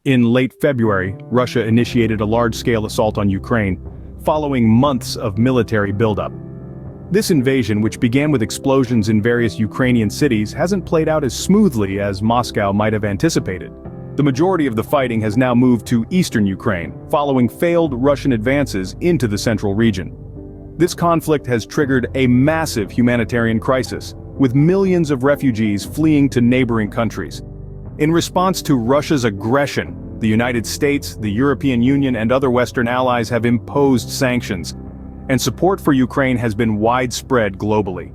In late February, Russia initiated a large-scale assault on Ukraine, following months of military buildup. This invasion, which began with explosions in various Ukrainian cities, hasn't played out as smoothly as Moscow might have anticipated. The majority of the fighting has now moved to eastern Ukraine, following failed Russian advances into the central region. This conflict has triggered a massive humanitarian crisis, with millions of refugees fleeing to neighboring countries. In response to Russia's aggression, the United States, the European Union, and other Western allies have imposed sanctions, and support for Ukraine has been widespread globally.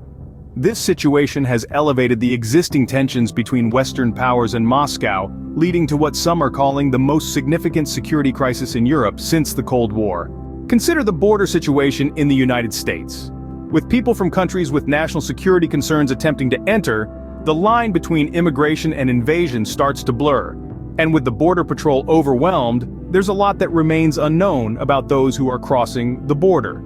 This situation has elevated the existing tensions between Western powers and Moscow, leading to what some are calling the most significant security crisis in Europe since the Cold War. Consider the border situation in the United States. With people from countries with national security concerns attempting to enter, the line between immigration and invasion starts to blur. And with the Border Patrol overwhelmed, there's a lot that remains unknown about those who are crossing the border.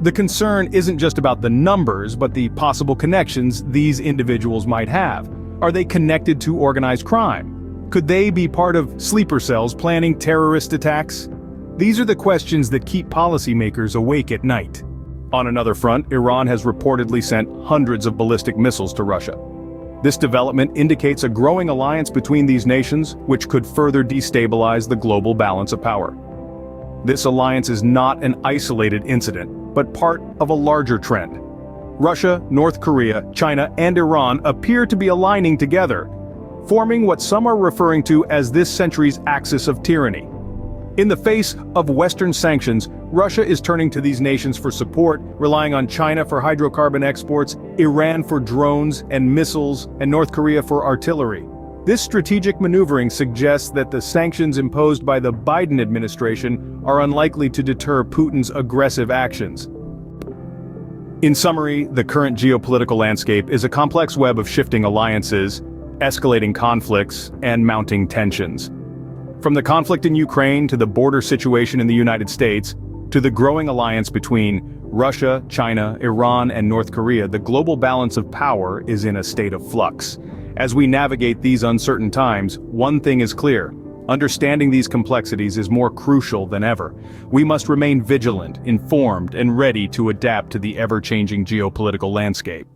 The concern isn't just about the numbers, but the possible connections these individuals might have. Are they connected to organized crime? Could they be part of sleeper cells planning terrorist attacks? These are the questions that keep policymakers awake at night. On another front, Iran has reportedly sent hundreds of ballistic missiles to Russia. This development indicates a growing alliance between these nations, which could further destabilize the global balance of power. This alliance is not an isolated incident, but part of a larger trend. Russia, North Korea, China, and Iran appear to be aligning together, forming what some are referring to as this century's axis of tyranny. In the face of Western sanctions, Russia is turning to these nations for support, relying on China for hydrocarbon exports, Iran for drones and missiles, and North Korea for artillery. This strategic maneuvering suggests that the sanctions imposed by the Biden administration are unlikely to deter Putin's aggressive actions. In summary, the current geopolitical landscape is a complex web of shifting alliances, escalating conflicts, and mounting tensions. From the conflict in Ukraine to the border situation in the United States, to the growing alliance between Russia, China, Iran, and North Korea, the global balance of power is in a state of flux. As we navigate these uncertain times, one thing is clear: understanding these complexities is more crucial than ever. We must remain vigilant, informed, and ready to adapt to the ever-changing geopolitical landscape.